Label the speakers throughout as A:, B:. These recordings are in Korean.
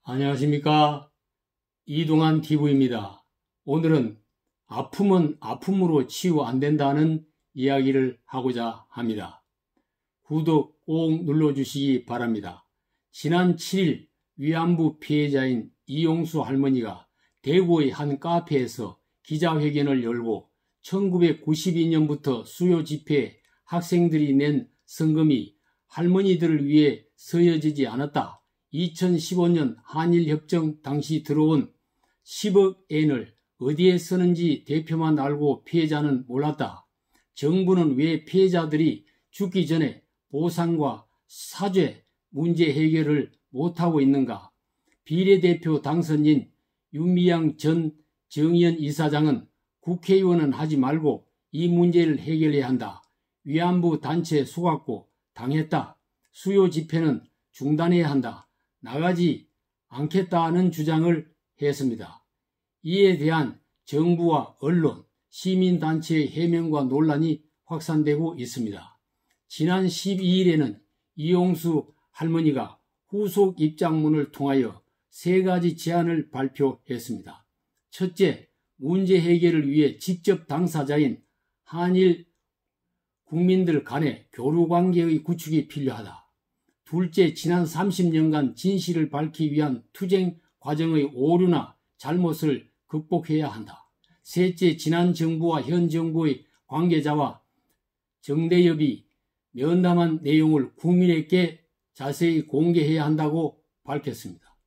A: 안녕하십니까. 이동환 TV입니다. 오늘은 아픔은 아픔으로 치유 안 된다는 이야기를 하고자 합니다. 구독 꼭 눌러주시기 바랍니다. 지난 7일 위안부 피해자인 이용수 할머니가 대구의 한 카페에서 기자회견을 열고 1992년부터 수요 집회에 학생들이 낸 성금이 할머니들을 위해 쓰여지지 않았다. 2015년 한일협정 당시 들어온 10억 엔을 어디에 쓰는지 대표만 알고 피해자는 몰랐다. 정부는 왜 피해자들이 죽기 전에 보상과 사죄, 문제 해결을 못하고 있는가? 비례대표 당선인 윤미향 전 정의연 이사장은 국회의원은 하지 말고 이 문제를 해결해야 한다. 위안부 단체 속았고 당했다. 수요 집회는 중단해야 한다. 나가지 않겠다는 주장을 했습니다. 이에 대한 정부와 언론, 시민단체의 해명과 논란이 확산되고 있습니다. 지난 12일에는 이용수 할머니가 후속 입장문을 통하여 3가지 제안을 발표했습니다. 첫째, 문제 해결을 위해 직접 당사자인 한일 국민들 간의 교류관계의 구축이 필요하다. 둘째, 지난 30년간 진실을 밝히기 위한 투쟁 과정의 오류나 잘못을 극복해야 한다. 셋째, 지난 정부와 현 정부의 관계자와 정대협이 면담한 내용을 국민에게 자세히 공개해야 한다고 밝혔습니다.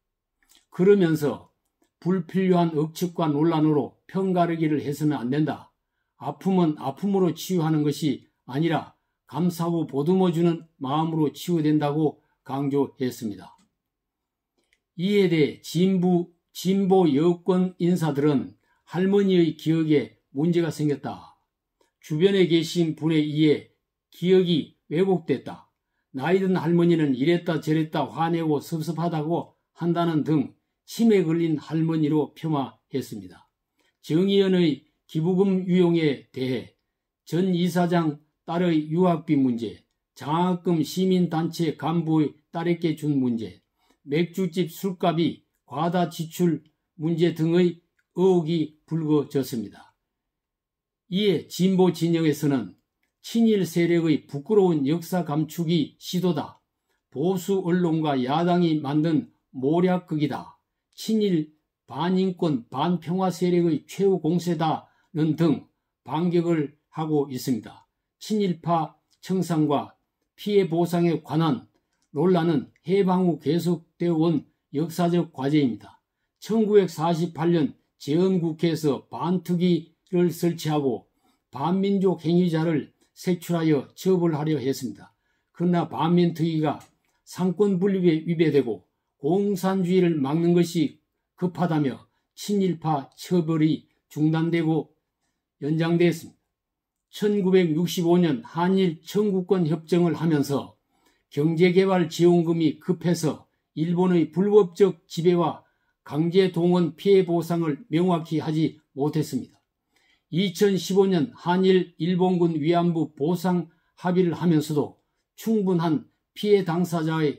A: 그러면서 불필요한 억측과 논란으로 편가르기를 해서는 안 된다. 아픔은 아픔으로 치유하는 것이 아니라 감사하고 보듬어주는 마음으로 치유된다고 강조했습니다. 이에 대해 진보 여권 인사들은 할머니의 기억에 문제가 생겼다. 주변에 계신 분에 의해 기억이 왜곡됐다. 나이든 할머니는 이랬다 저랬다 화내고 섭섭하다고 한다는 등 치매 걸린 할머니로 폄하했습니다. 정의연의 기부금 유용에 대해 전 이사장 딸의 유학비 문제, 장학금 시민단체 간부의 딸에게 준 문제, 맥주집 술값이 과다 지출 문제 등의 의혹이 불거졌습니다. 이에 진보 진영에서는 친일 세력의 부끄러운 역사 감추기 시도다. 보수 언론과 야당이 만든 모략극이다. 친일 반인권 반평화 세력의 최후 공세다는 등 반격을 하고 있습니다. 친일파 청산과 피해 보상에 관한 논란은 해방 후 계속되어 온 역사적 과제입니다. 1948년 재헌국회에서 반특위를 설치하고 반민족 행위자를 색출하여 처벌하려 했습니다. 그러나 반민특위가 상권 분립에 위배되고 공산주의를 막는 것이 급하다며 친일파 처벌이 중단되고 연장됐습니다. 1965년 한일 청구권 협정을 하면서 경제개발지원금이 급해서 일본의 불법적 지배와 강제동원 피해 보상을 명확히 하지 못했습니다. 2015년 한일 일본군 위안부 보상 합의를 하면서도 충분한 피해 당사자와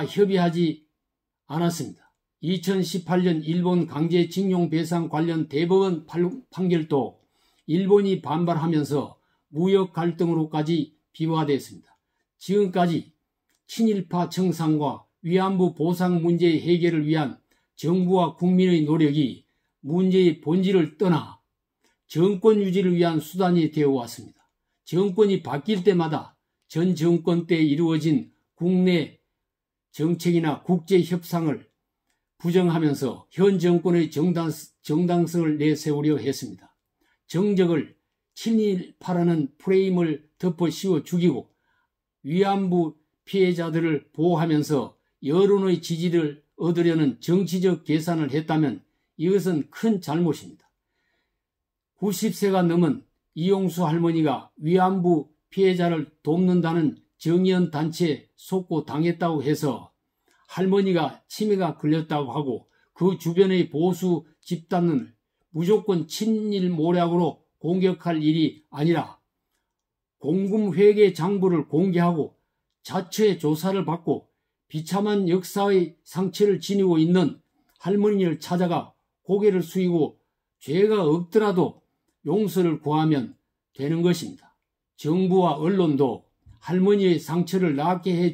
A: 협의하지 않았습니다. 2018년 일본 강제징용 배상 관련 대법원 판결도 일본이 반발하면서 무역 갈등으로까지 비화됐습니다. 지금까지 친일파 청산과 위안부 보상 문제의 해결을 위한 정부와 국민의 노력이 문제의 본질을 떠나 정권 유지를 위한 수단이 되어 왔습니다. 정권이 바뀔 때마다 전 정권 때 이루어진 국내 정책이나 국제 협상을 부정하면서 현 정권의 정당성을 내세우려 했습니다. 정적을 친일파라는 프레임을 덮어 씌워 죽이고 위안부 피해자들을 보호하면서 여론의 지지를 얻으려는 정치적 계산을 했다면 이것은 큰 잘못입니다. 90세가 넘은 이용수 할머니가 위안부 피해자를 돕는다는 정의연 단체에 속고 당했다고 해서 할머니가 치매가 걸렸다고 하고 그 주변의 보수 집단을 무조건 친일 모략으로 공격할 일이 아니라 공금회계 장부를 공개하고 자체 조사를 받고 비참한 역사의 상처를 지니고 있는 할머니를 찾아가 고개를 숙이고 죄가 없더라도 용서를 구하면 되는 것입니다. 정부와 언론도 할머니의 상처를 낫게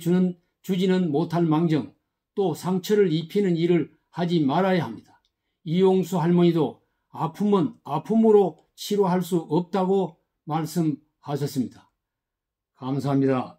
A: 주지는 못할 망정 또 상처를 입히는 일을 하지 말아야 합니다. 이용수 할머니도 아픔은 아픔으로 치료할 수 없다고 말씀하셨습니다. 감사합니다.